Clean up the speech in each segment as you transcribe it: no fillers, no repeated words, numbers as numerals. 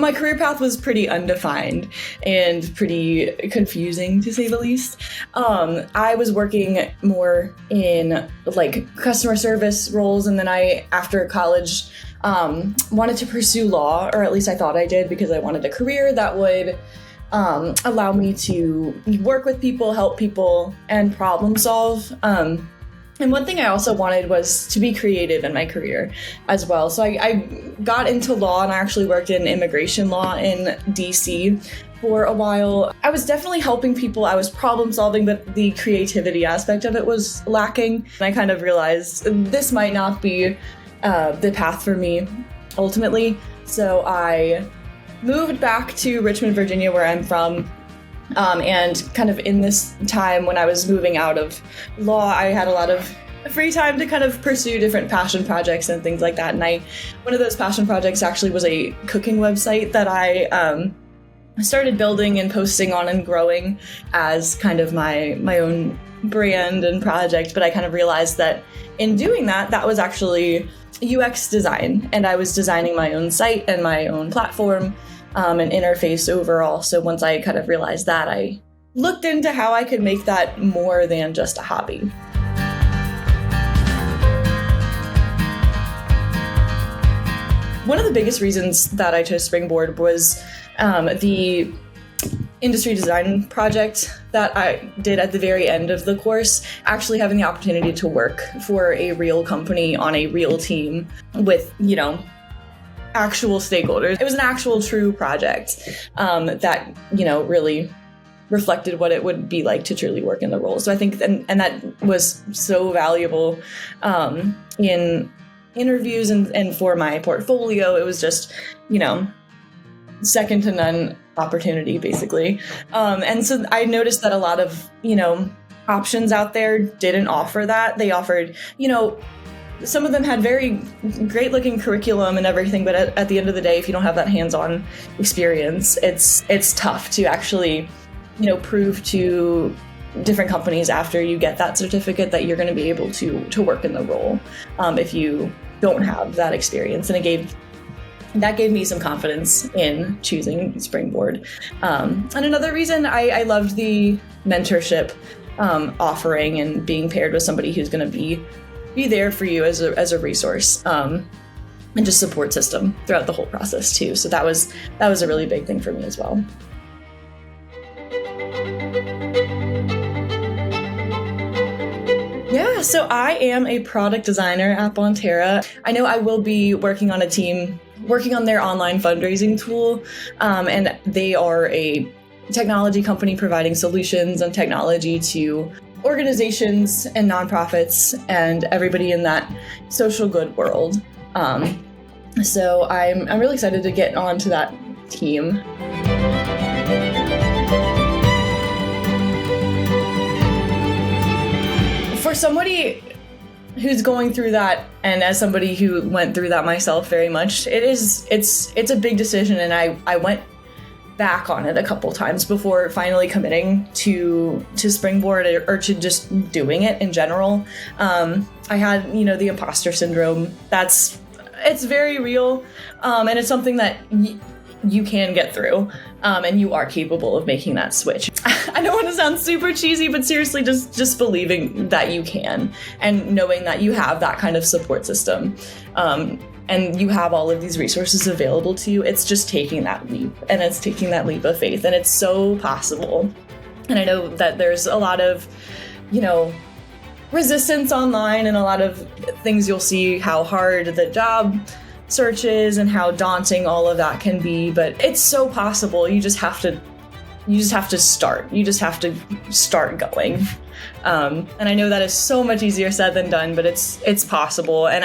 my career path was pretty undefined and pretty confusing, to say the least. I was working more in like customer service roles, and then after college, wanted to pursue law, or at least I thought I did, because I wanted a career that would allow me to work with people, help people, and problem solve. And one thing I also wanted was to be creative in my career as well. So I got into law, and I actually worked in immigration law in DC for a while. I was definitely helping people. I was problem solving, but the creativity aspect of it was lacking. And I kind of realized this might not be the path for me ultimately. So I moved back to Richmond, Virginia, where I'm from. And kind of in this time when I was moving out of law, I had a lot of free time to kind of pursue different passion projects and things like that. And one of those passion projects actually was a cooking website that I started building and posting on and growing as kind of my own brand and project. But I kind of realized that in doing that, that was actually UX design, and I was designing my own site and my own platform. An interface overall. So once I kind of realized that, I looked into how I could make that more than just a hobby. One of the biggest reasons that I chose Springboard was the industry design project that I did at the very end of the course, actually having the opportunity to work for a real company on a real team with, actual stakeholders. It was an actual true project that, really reflected what it would be like to truly work in the role. So I think, and that was so valuable in interviews and for my portfolio. It was just, second to none opportunity, basically. And so I noticed that a lot of, options out there didn't offer that. They offered, some of them had very great looking curriculum and everything, but at the end of the day, if you don't have that hands-on experience, it's tough to actually, prove to different companies after you get that certificate that you're going to be able to work in the role if you don't have that experience. And that gave me some confidence in choosing Springboard. And another reason I loved the mentorship offering and being paired with somebody who's going to be there for you as a resource and just support system throughout the whole process too. So that was a really big thing for me as well. Yeah, so I am a product designer at Bonterra. I know I will be working on a team working on their online fundraising tool, and they are a technology company providing solutions and technology to organizations and nonprofits and everybody in that social good world. So I'm really excited to get onto that team. For somebody who's going through that, and as somebody who went through that myself very much, it's a big decision, and I went back on it a couple times before finally committing to Springboard or to just doing it in general. I had, the imposter syndrome. It's very real, and it's something that you can get through, and you are capable of making that switch. I don't want to sound super cheesy, but seriously, just believing that you can, and knowing that you have that kind of support system, and you have all of these resources available to you. It's just taking that leap, and it's taking that leap of faith, and it's so possible. And I know that there's a lot of, resistance online, and a lot of things you'll see how hard the job search is and how daunting all of that can be, but it's so possible. You just have to start. You just have to start going. And I know that is so much easier said than done, but it's possible. And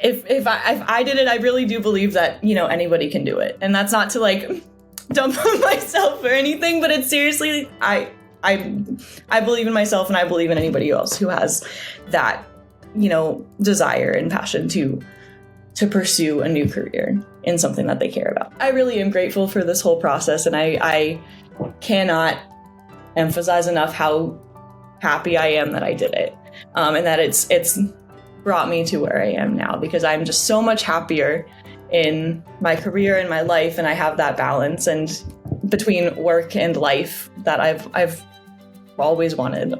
if I did it, I really do believe that, anybody can do it. And that's not to dump on myself or anything, but it's seriously, I believe in myself, and I believe in anybody else who has that, desire and passion to pursue a new career in something that they care about. I really am grateful for this whole process, and I cannot emphasize enough how happy I am that I did it, and that it's brought me to where I am now, because I'm just so much happier in my career and my life, and I have that balance and between work and life that I've always wanted.